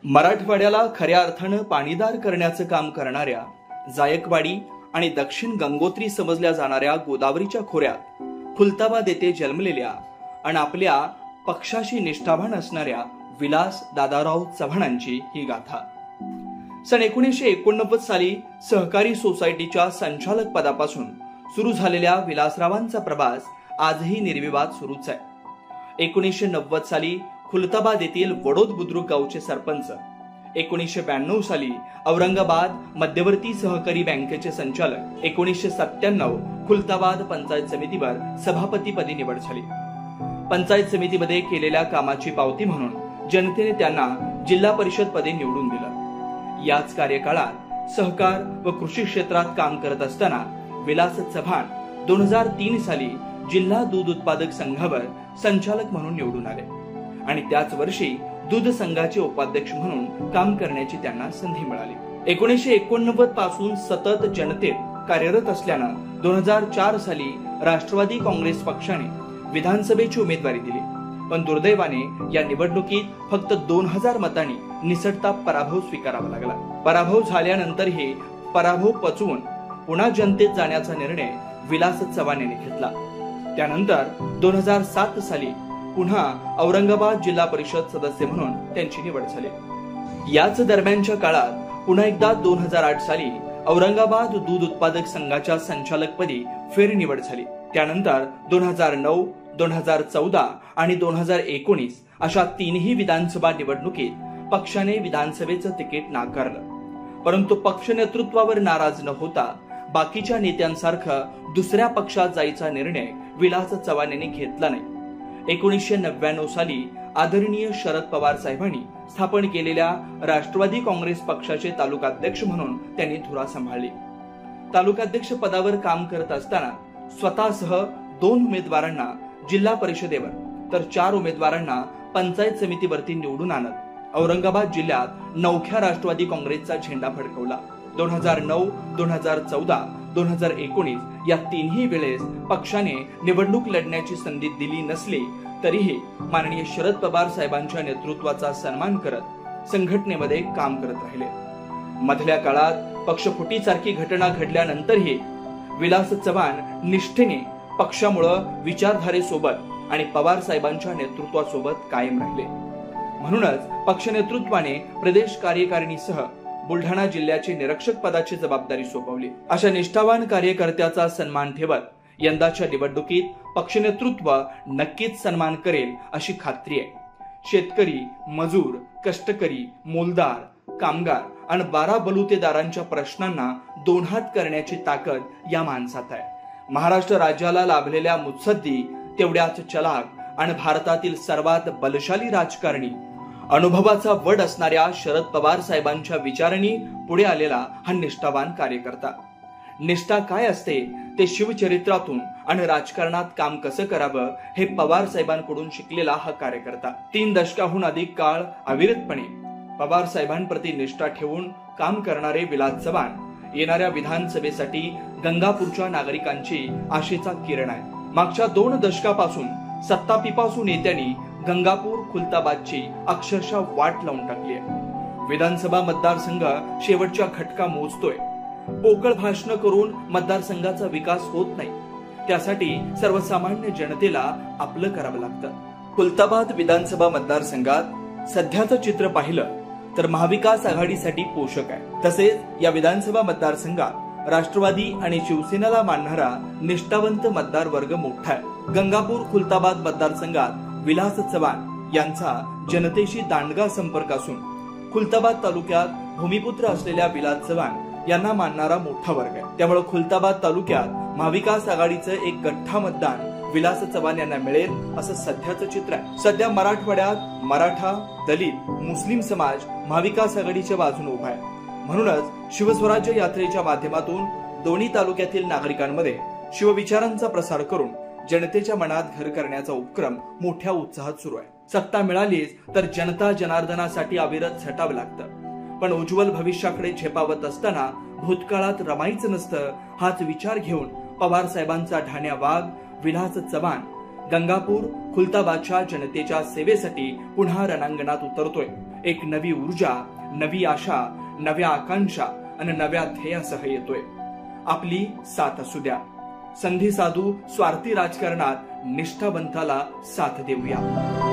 मराठवाड्याला खऱ्या अर्थानं पाणीदार करण्याचं काम करणाऱ्या जायकवाडी आणि दक्षिण गंगोत्री समजल्या जाणाऱ्या गोदावरीच्या खोऱ्यात खुलताबाद येथे जन्मलेल्या आणि आपल्या पक्षाशी निष्ठावान असणाऱ्या विलास दादाराव चव्हाणांची ही गाथा. सन 1989 साली सहकारी सोसायटीच्या संचालक पदापासून सुरू झालेल्या विलासरावांचा प्रवास आजही निर्विवाद सुरूच आहे. 1990 साली खुलताबाद येथील वडोद बुद्रुक गावचे सरपंच, 1992 साली औरंगाबाद मध्यवर्ती सहकारी बँकेचे संचालक, 1997 खुलताबाद पंचायत समितीवर सभापतीपदी निवड झाली. पंचायत समितीमध्ये केलेल्या कामाची पावती म्हणून जनतेने त्यांना जिल्हा परिषद पदी निवडून दिलं. याच कार्यकाळात सहकार व कृषी क्षेत्रात काम करत असताना विलास चव्हाण 2003 साली जिल्हा दूध उत्पादक संघावर संचालक म्हणून निवडून आले आणि त्याच वर्षी दूध संघाचे उपाध्यक्ष म्हणून काम करण्याची त्यांना संधी मिळाली. 1989 पासून सतत जनतेत कार्यरत असल्यानं 2004 साली राष्ट्रवादी काँग्रेस पक्षाने विधानसभेची उमेदवारी दिली, पण दुर्दैवाने या निवडणुकीत फक्त 2000 मतांनी निसटता पराभव स्वीकारावा लागला. पराभव झाल्यानंतरही पराभव पचवून पुन्हा जनतेत जाण्याचा निर्णय विलास चव्हाण यांनी घेतला. त्यानंतर 2007 साली पुन्हा औरंगाबाद जिल्हा परिषद सदस्य म्हणून त्यांची निवड झाली. याच दरम्यानच्या काळात पुन्हा एकदा 2008 साली औरंगाबाद दूध उत्पादक संघाच्या संचालकपदी फेरनिवड झाली. त्यानंतर 2009, 2014 आणि 2019 अशा तीनही विधानसभा निवडणुकीत पक्षाने विधानसभेचं तिकीट नाकारलं. परंतु पक्ष नेतृत्वावर नाराज न होता बाकीच्या नेत्यांसारखं दुसऱ्या पक्षात जायचा निर्णय विलास चव्हाण यांनी घेतला नाही. 1999 साली आदरणीय शरद पवार साहेबांनी स्थापन केलेल्या राष्ट्रवादी काँग्रेस पक्षाचे तालुकाध्यक्ष म्हणून त्यांनी धुरा सांभाळली. तालुकाध्यक्ष पदावर काम करत असताना स्वतःसह 2 उमेदवारांना जिल्हा परिषदेवर तर 4 उमेदवारांना पंचायत समितीवरती निवडून आणत औरंगाबाद जिल्ह्यात नवख्या राष्ट्रवादी काँग्रेसचा झेंडा फडकवला. 2009, 2014, 2019 या तीनही वेळेस पक्षाने निवडणूक लढण्याची संधी दिली नसली तरीही माननीय शरद पवार साहेबांच्या नेतृत्वाचा सन्मान करत संघटनेमध्ये काम करत राहिले. मधल्या काळात पक्षफुटीसारखी घटना घडल्यानंतरही विलास चव्हाण निष्ठेने पक्षामुळे विचारधारेसोबत आणि पवार साहेबांच्या नेतृत्वासोबत कायम राहिले. म्हणूनच पक्ष नेतृत्वाने प्रदेश कार्यकारिणीसह बुलढाणा जिल्ह्याची निरीक्षक पदाची जबाबदारी सोपवली. अशा निष्ठावान कार्यकर्त्याचा सन्मान ठेवत यंदाच्या निवडणुकीत पक्ष नेतृत्व नक्कीच सन्मान करेल अशी खात्री आहे. शेतकरी, मजूर, कष्टकरी, मोलदार, कामगार आणि 12 बलुतेदारांच्या प्रश्नांना 2 हात करण्याची ताकद या माणसात आहे. महाराष्ट्र राज्याला लाभलेल्या मुत्सद्दी तेवढ्याच चलाक आणि भारतातील सर्वात बलशाली राजकारणी अनुभवाचा वड असणाऱ्या शरद पवार साहेबांच्या विचारांनी पुढे आलेला हा निष्ठावान कार्यकर्ता. निष्ठा काय असते ते शिवचरित्रातून आणि राजकारणात काम कसं करावं हे पवार साहेबांकडून शिकलेला हा कार्यकर्ता 3 दशकाहून अधिक काळ अविरतपणे पवार साहेबांप्रती निष्ठा ठेवून काम करणारे विलास चव्हाण येणाऱ्या विधानसभेसाठी गंगापूरच्या नागरिकांची आशेचा किरण आहे. मागच्या 2 दशकापासून सत्ता पिपासू नेत्यांनी गंगापूर खुलताबादची अक्षरशः वाट लावून टाकली आहे. विधानसभा मतदारसंघ शेवटच्या खटका मोजतोय. पोकळ भाषण करून मतदारसंघाचा विकास होत नाही. त्यासाठी सर्वसामान्य जनतेला आपलं करावं लागतं. खुलताबाद विधानसभा मतदारसंघात सध्याचं चित्र पाहिलं तर महाविकास आघाडीसाठी पोषक आहे. तसेच या विधानसभा मतदारसंघात राष्ट्रवादी आणि शिवसेनेला मानणारा निष्ठावंत मतदार वर्ग मोठा आहे. गंगापूर खुलताबाद मतदारसंघात विलास चव्हाण यांचा जनतेशी दांडगा संपर्क असून खुलताबाद तालुक्यात भूमिपुत्र असलेल्या विलास चव्हाण यांना मानणारा मोठा वर्ग आहे. त्यामुळे खुलताबाद तालुक्यात महाविकास आघाडीचं एक गठ्ठा मतदान विलास चव्हाण यांना मिळेल असं सध्याचं चित्र आहे. सध्या मराठवाड्यात मराठा, दलित, मुस्लिम समाज महाविकास आघाडीच्या बाजूने उभा आहे. म्हणूनच शिवस्वराज्य यात्रेच्या माध्यमातून दोन्ही तालुक्यातील नागरिकांमध्ये शिवविचारांचा प्रसार करून जनतेच्या मनात घर करण्याचा उपक्रम मोठ्या उत्साहात सुरू आहे. सत्ता मिळालीच तर जनता जनार्दनासाठी अविरत झटावं लागतं, पण उज्ज्वल भविष्याकडे झेपावत असताना भूतकाळात रमायचं नसतं हाच विचार घेऊन पवार साहेबांचा ढाण्या वाघ विलास चव्हाण गंगापूर खुलताबादच्या जनतेच्या सेवेसाठी पुन्हा रणांगणात उतरतोय. एक नवी ऊर्जा, नवी आशा, नव्या आकांक्षा आणि नव्या ध्येयासह येतोय. आपली साथ असू द्या. संधी साधू स्वार्थी राजकारणात निष्ठावंताला साथ देऊया.